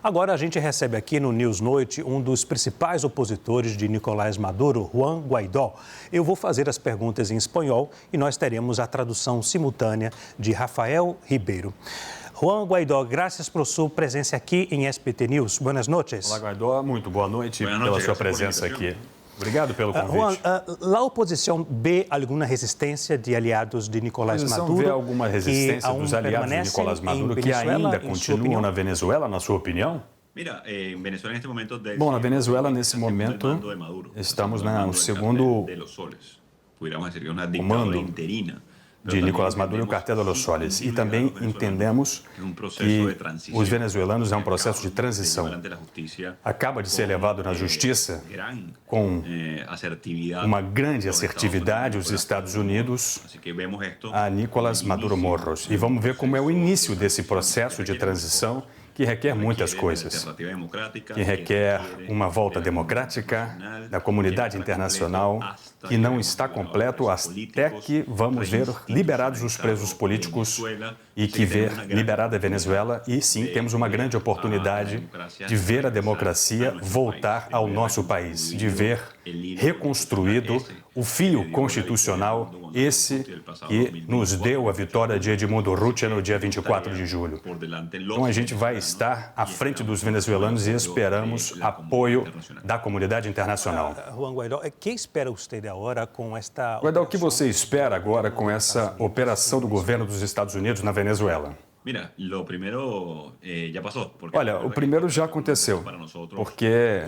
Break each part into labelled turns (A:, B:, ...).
A: Agora a gente recebe aqui no News Noite um dos principais opositores de Nicolás Maduro, Juan Guaidó. Eu vou fazer as perguntas em espanhol e nós teremos a tradução simultânea de Rafael Ribeiro. Juan Guaidó, graças por sua presença aqui em SBT News. Buenas noches.
B: Olá, Guaidó. Muito boa noite pela sua presença aqui. Obrigado pelo convite.
A: Juan, a oposição vê alguma resistência de aliados de Nicolás Maduro?
B: A oposição vê alguma resistência dos aliados de Nicolás Maduro que ainda continuam na Venezuela, na sua opinião? Bom, na Venezuela, nesse momento, estamos no segundo comando de Nicolás Maduro e o Cartel de los Soles. E também entendemos que os venezuelanos é um processo de transição. Acaba de ser levado na justiça com uma grande assertividade os Estados Unidos a Nicolás Maduro Morros. E vamos ver como é o início desse processo de transição que requer muitas coisas, que requer uma volta democrática da comunidade internacional, que não está completo até que vamos ver liberados os presos políticos e que ver liberada a Venezuela. E sim, temos uma grande oportunidade de ver a democracia voltar ao nosso país, de ver reconstruído o fio constitucional, esse que nos deu a vitória de Edmundo Urrutia no dia 24 de julho. Então a gente vai estar à frente dos venezuelanos e esperamos apoio da comunidade internacional.
A: Juan Guaidó, o que espera você agora com esta...
B: Guaidó, o que você espera agora com essa operação do governo dos Estados Unidos na Venezuela? Olha, o primeiro já aconteceu, porque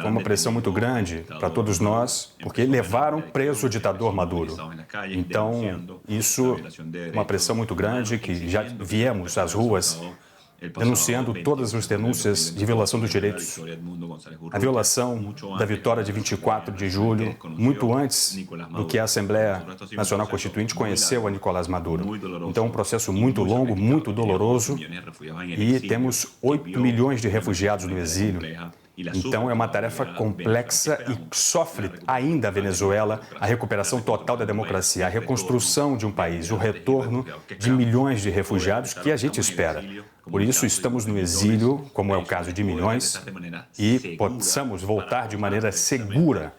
B: foi uma pressão muito grande para todos nós, porque levaram preso o ditador Maduro. Então, isso é uma pressão muito grande que já viemos às ruas denunciando todas as denúncias de violação dos direitos, a violação da vitória de 24 de julho, muito antes do que a Assembleia Nacional Constituinte conheceu a Nicolás Maduro. Então, é um processo muito longo, muito doloroso, e temos 8 milhões de refugiados no exílio. Então, é uma tarefa complexa e sofre ainda a Venezuela a recuperação total da democracia, a reconstrução de um país, o retorno de milhões de refugiados que a gente espera. Por isso, estamos no exílio, como é o caso de milhões, e possamos voltar de maneira segura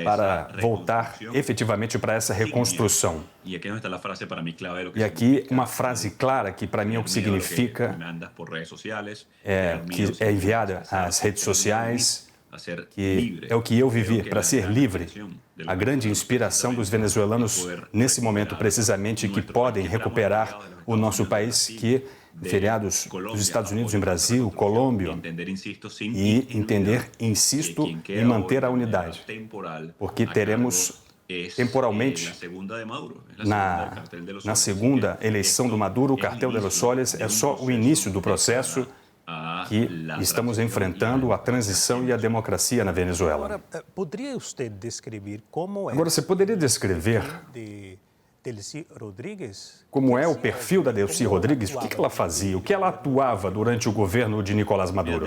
B: para voltar efetivamente para essa reconstrução. E aqui uma frase clara que para mim é o que significa, que é enviada às redes sociais, que é o que eu vivi para ser livre. A grande inspiração dos venezuelanos nesse momento, precisamente, que podem recuperar o nosso país, que feriados dos Estados Unidos, em Brasil, Colômbia, e entender, insisto, em manter a unidade, porque teremos temporalmente, na segunda eleição do Maduro, o Cartel de los Soles é só o início do processo que estamos enfrentando a transição e a democracia na Venezuela. Agora, você poderia descrever como é o perfil da Delcy Rodrigues? O que ela fazia? O que ela atuava durante o governo de Nicolás Maduro?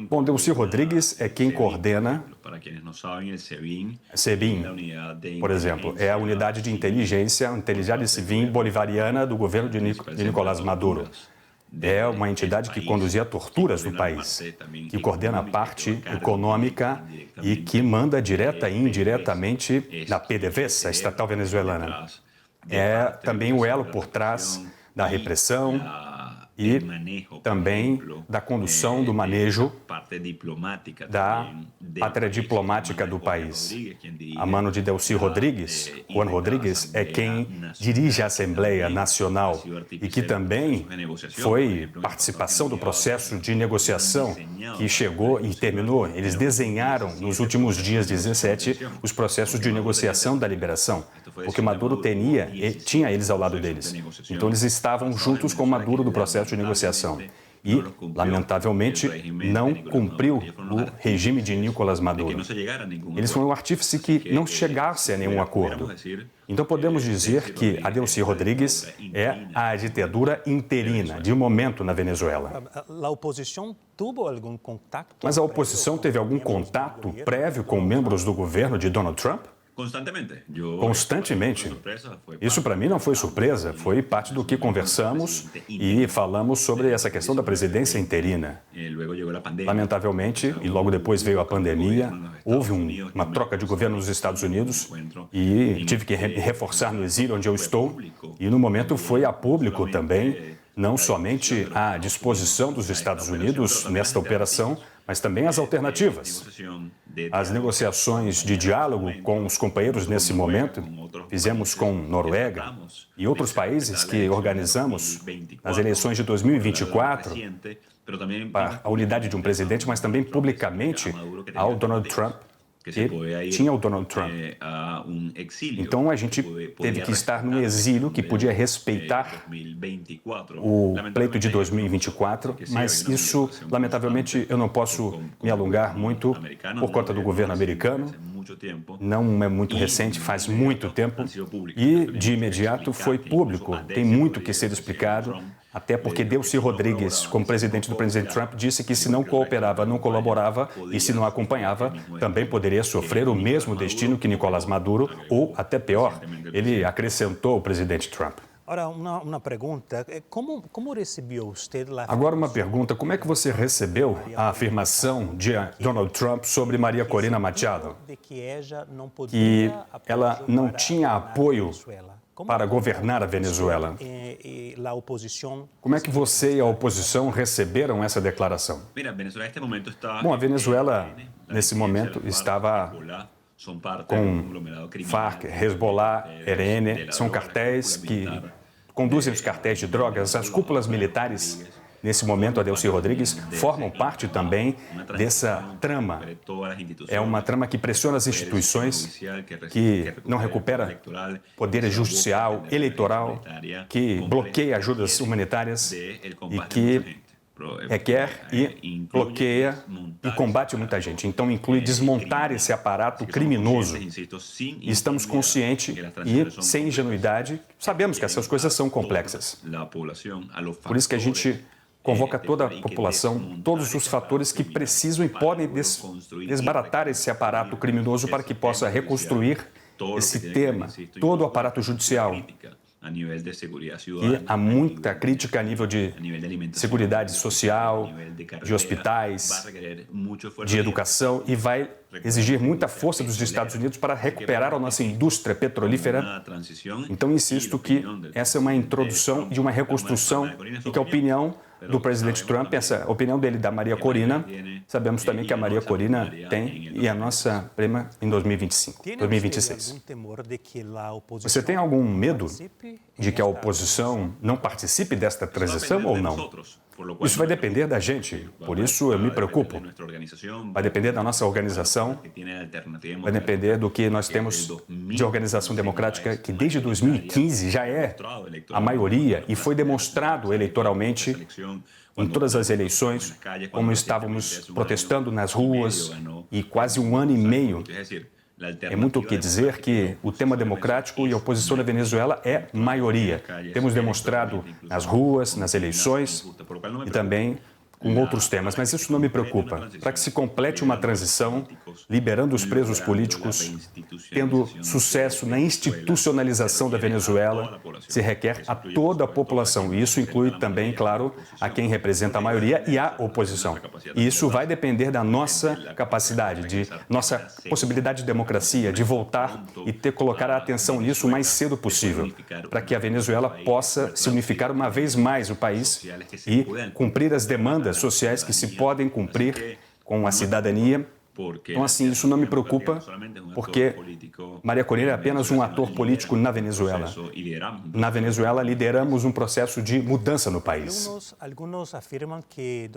B: Bom, Delcy Rodríguez é quem coordena SEBIN, por exemplo, é a unidade de inteligência civil bolivariana do governo de Nicolás Maduro. É uma entidade que conduzia torturas no país, que coordena a parte econômica e que manda direta e indiretamente na PDVSA, a estatal venezuelana. É também o elo por trás da repressão e também da condução do manejo da pátria diplomática do país. A mano de Delcy Rodríguez, Juan Rodríguez, é quem dirige a Assembleia Nacional e que também foi participação do processo de negociação que chegou e terminou. Eles desenharam nos últimos dias 17 os processos de negociação da liberação, porque Maduro tinha eles ao lado deles. Então eles estavam juntos com Maduro do processo de negociação. E, lamentavelmente, não cumpriu o regime de Nicolás Maduro. Eles foram o artífice que não chegasse a nenhum acordo. Então, podemos dizer que a Delcy Rodríguez é a ditadura interina, de momento, na Venezuela. Mas a oposição teve algum contato prévio com membros do governo de Donald Trump? Constantemente. Isso para mim não foi surpresa, foi parte do que conversamos e falamos sobre essa questão da presidência interina. Lamentavelmente, e logo depois veio a pandemia, houve uma troca de governo nos Estados Unidos e tive que reforçar no exílio onde eu estou. E no momento foi a público também, não somente a disposição dos Estados Unidos nesta operação, mas também as alternativas. As negociações de diálogo com os companheiros nesse momento, fizemos com Noruega e outros países que organizamos as eleições de 2024, para a unidade de um presidente, mas também publicamente ao Donald Trump, que tinha o Donald Trump. Então, a gente teve que estar no exílio, que podia respeitar o pleito de 2024, mas isso, lamentavelmente, eu não posso me alongar muito por conta do governo americano. Não é muito recente, faz muito tempo, e de imediato foi público. Tem muito que ser explicado. Até porque Delcy Rodrigues, como presidente do presidente Trump, disse que se não cooperava, não colaborava e se não acompanhava, também poderia sofrer o mesmo destino que Nicolás Maduro, ou até pior. Ele acrescentou o presidente Trump. Agora uma pergunta, como é que você recebeu a afirmação de Donald Trump sobre Maria Corina Machado, que ela não tinha apoio para governar a Venezuela? Como é que você e a oposição receberam essa declaração? Bom, a Venezuela, nesse momento, estava com Farc, Hezbollah, ELN, são cartéis que conduzem os cartéis de drogas. As cúpulas militares, nesse momento, a Delcy Rodrigues, formam parte também dessa trama. É uma trama que pressiona as instituições, que não recupera poder judicial, eleitoral, que bloqueia ajudas humanitárias e que requer e bloqueia e combate muita gente. Então, inclui desmontar esse aparato criminoso. E estamos conscientes e, sem ingenuidade, sabemos que essas coisas são complexas. Por isso que a gente convoca toda a população, todos os fatores que precisam e podem desbaratar esse aparato criminoso para que possa reconstruir esse tema, todo o aparato judicial. E há muita crítica a nível de seguridade social, de hospitais, de educação, e vai exigir muita força dos Estados Unidos para recuperar a nossa indústria petrolífera. Então, insisto que essa é uma introdução de uma reconstrução e que a opinião do presidente Trump, essa opinião dele da Maria Corina, sabemos também que a Maria Corina tem e a nossa prima em 2025, 2026. Você tem algum medo de que a oposição não participe desta transição ou não? Isso vai depender da gente, por isso eu me preocupo. Vai depender da nossa organização, vai depender do que nós temos de organização democrática, que desde 2015 já é a maioria e foi demonstrado eleitoralmente em todas as eleições, como estávamos protestando nas ruas e quase 1 ano e meio. É muito o que dizer que o tema democrático e a oposição da Venezuela é maioria. Temos demonstrado nas ruas, nas eleições e também com outros temas, mas isso não me preocupa. Para que se complete uma transição, liberando os presos políticos, tendo sucesso na institucionalização da Venezuela, se requer a toda a população. E isso inclui também, claro, a quem representa a maioria e a oposição. E isso vai depender da nossa capacidade, de nossa possibilidade de democracia, de voltar e colocar a atenção nisso o mais cedo possível, para que a Venezuela possa se unificar uma vez mais o país e cumprir as demandas sociais que se podem cumprir com a cidadania. Então, assim, isso não me preocupa, porque Maria Corina é apenas um ator político na Venezuela. Na Venezuela, lideramos um processo de mudança no país. Alguns afirmam que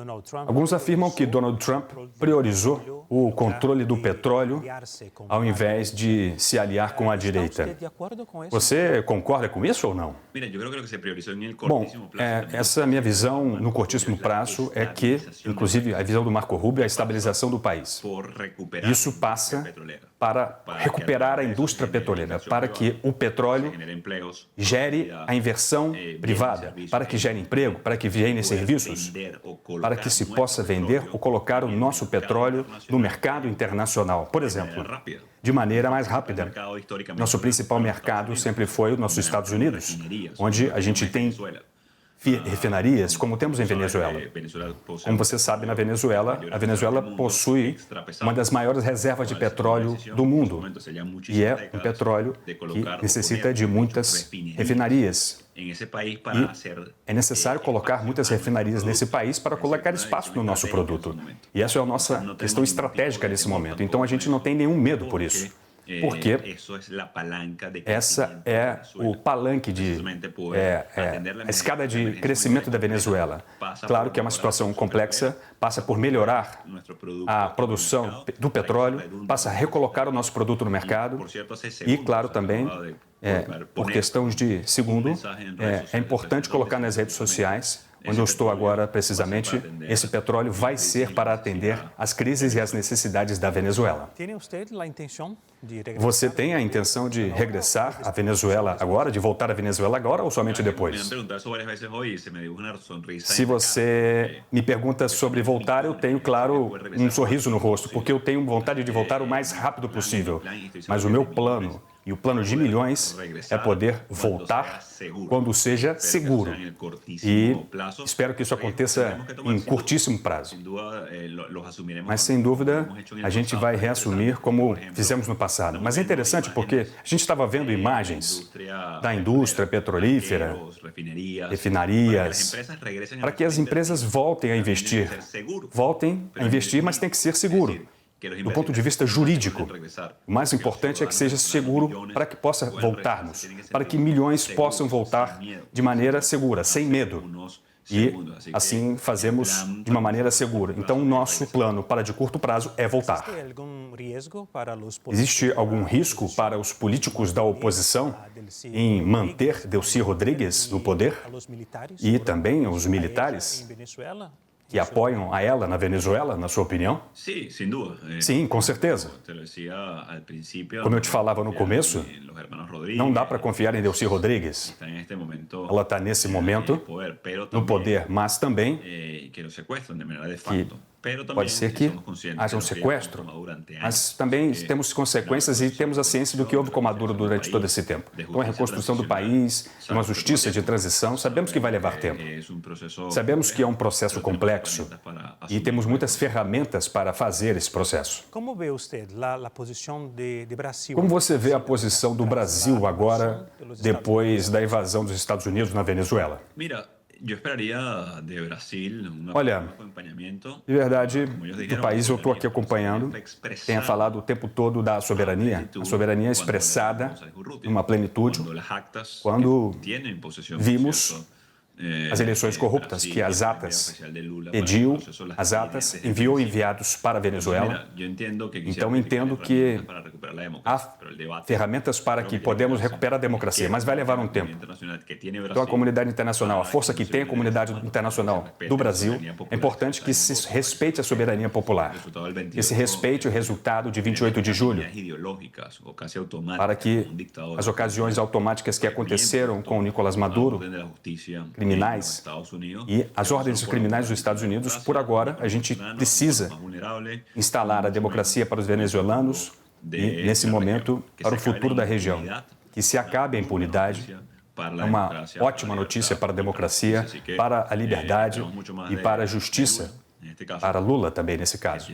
B: Donald Trump priorizou o controle do petróleo ao invés de se aliar com a direita. Você concorda com isso ou não? Bom, essa minha visão no curtíssimo prazo é que, inclusive a visão do Marco Rubio, é a estabilização do país. Isso passa para recuperar a indústria petroleira, para que o petróleo gere a inversão privada, para que gere emprego, para que gere serviços, para que se possa vender ou colocar o nosso petróleo no mercado internacional. Por exemplo, de maneira mais rápida. Nosso principal mercado sempre foi os nossos Estados Unidos, onde a gente tem refinarias, como temos em Venezuela. Como você sabe, a Venezuela possui uma das maiores reservas de petróleo do mundo. E é um petróleo que necessita de muitas refinarias. E é necessário colocar muitas refinarias nesse país para colocar espaço no nosso produto. E essa é a nossa questão estratégica nesse momento. Então, a gente não tem nenhum medo por isso. Porque essa é o palanque a escada de crescimento da Venezuela. Claro que é uma situação complexa, passa por melhorar a produção do petróleo, passa a recolocar o nosso produto no mercado e, claro, também, por questões de segundo, é importante colocar nas redes sociais, onde eu estou agora precisamente, esse petróleo vai ser para atender às crises e às necessidades da Venezuela. Você tem a intenção de regressar à Venezuela agora, de voltar à Venezuela agora ou somente depois? Se você me pergunta sobre voltar, eu tenho, claro, um sorriso no rosto, porque eu tenho vontade de voltar o mais rápido possível. Mas o meu plano e o plano de milhões é poder voltar quando seja seguro. E espero que isso aconteça em curtíssimo prazo. Mas, sem dúvida, a gente vai reassumir como fizemos no passado. Mas é interessante porque a gente estava vendo imagens da indústria petrolífera, refinarias, para que as empresas voltem a investir. Voltem a investir, mas tem que ser seguro. Do ponto de vista jurídico, o mais importante é que seja seguro para que possa voltarmos, para que milhões possam voltar de maneira segura, sem medo. E assim fazemos de uma maneira segura. Então, o nosso plano para de curto prazo é voltar. Existe algum risco para os políticos da oposição em manter Delcy Rodríguez no poder? E também os militares que apoiam a ela na Venezuela, na sua opinião?
C: Sim, sem dúvida.
B: Sim, com certeza. Como eu te falava no começo, não dá para confiar em Delcy Rodríguez. Ela está nesse momento no poder, mas também que pode ser que haja um sequestro, mas também temos consequências e temos a ciência do que houve com Maduro durante todo esse tempo. Então, a reconstrução do país, uma justiça de transição, sabemos que vai levar tempo. Sabemos que é um processo complexo e temos muitas ferramentas para fazer esse processo. Como você vê a posição do Brasil agora, depois da invasão dos Estados Unidos na Venezuela? Olha, de verdade, do país eu estou aqui acompanhando, tenha falado o tempo todo da soberania, a soberania expressada numa plenitude, quando vimos as eleições corruptas, que as atas pediu, as atas enviou enviados para a Venezuela. Então, entendo que há ferramentas para que podemos recuperar a democracia, mas vai levar um tempo. Então, a comunidade internacional, a força que tem a comunidade internacional do Brasil, é importante que se respeite a soberania popular, que se respeite o resultado de 28 de julho, para que as ocasiões automáticas que aconteceram com o Nicolás Maduro, criminais e as ordens criminais dos Estados Unidos, por agora, a gente precisa instalar a democracia para os venezuelanos e, nesse momento, para o futuro da região. Que se acabe a impunidade é uma ótima notícia para a democracia, para a liberdade e para a justiça, para Lula também, nesse caso.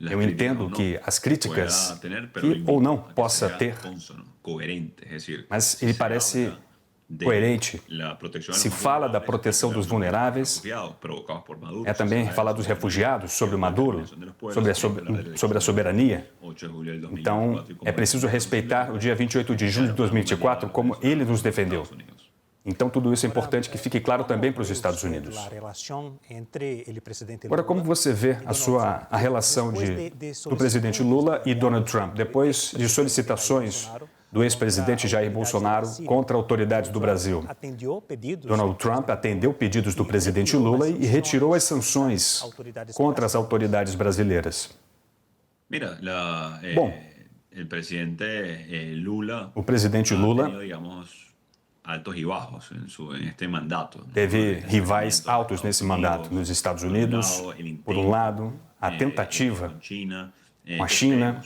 B: Eu entendo que as críticas, que ou não possa ter, mas ele parece coerente. Se fala da proteção dos vulneráveis, é também falar dos refugiados, sobre o Maduro, sobre a soberania. Então, é preciso respeitar o dia 28 de julho de 2024 como ele nos defendeu. Então, tudo isso é importante que fique claro também para os Estados Unidos. Agora, como você vê a relação do presidente Lula e Donald Trump, depois de solicitações do ex-presidente Jair Bolsonaro contra autoridades do Brasil? Donald Trump atendeu pedidos do presidente Lula e retirou as sanções contra as autoridades brasileiras. Bom, o presidente Lula teve rivais altos nesse mandato. Nos Estados Unidos, por um lado, a tentativa com a China.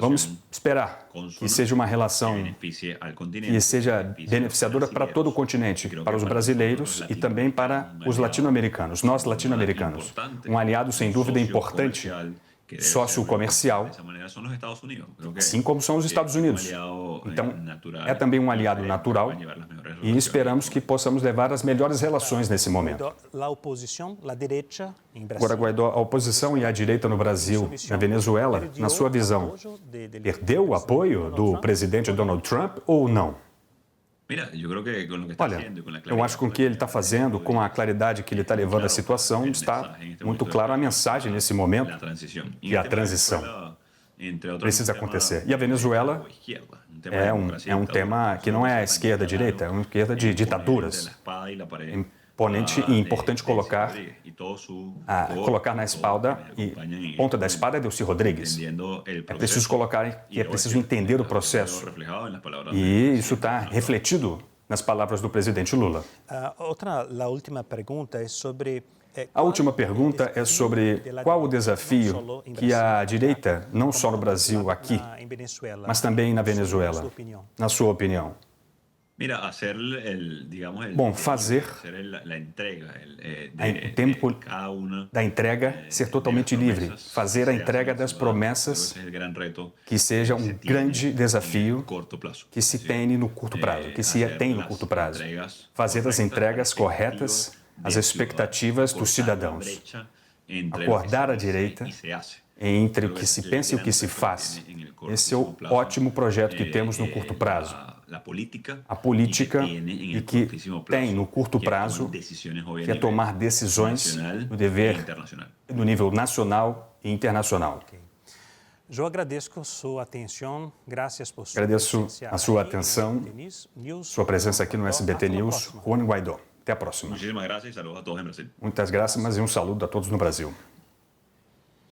B: Vamos esperar que seja uma relação que seja beneficiadora para todo o continente, para os brasileiros e também para os latino-americanos, nós latino-americanos. Um aliado, sem dúvida, importante, sócio comercial, assim como são os Estados Unidos. Então, é também um aliado natural e esperamos que possamos levar as melhores relações nesse momento. Agora, Guaidó, a oposição e a direita no Brasil, na Venezuela, na sua visão, perdeu o apoio do presidente Donald Trump ou não? Olha, eu acho que com o que ele está fazendo, com a claridade que ele está levando a situação, está muito claro a mensagem nesse momento e a transição precisa acontecer. E a Venezuela é um tema que não é a esquerda-direita, é uma esquerda de ditaduras. É imponente e importante colocar na espada, e ponta da espada é Delcy Rodrigues. É preciso colocar e é preciso entender o processo. E isso está refletido nas palavras do presidente Lula. A última pergunta é sobre qual o desafio que a direita, não só no Brasil, aqui, mas também na Venezuela, na sua opinião. Bom, fazer o tempo da entrega ser totalmente livre, fazer a entrega das promessas que seja um grande desafio que se tem no curto prazo, fazer as entregas corretas às expectativas dos cidadãos, acordar a direita entre o que se pensa e o que se faz. Esse é o ótimo projeto que temos no curto prazo. A política e que tem no curto prazo, que é tomar decisões no dever no nível nacional e internacional. Agradeço a sua atenção, sua presença aqui no SBT News. Juan Guaidó. Até a próxima. Muitas graças e um saludo a todos no Brasil.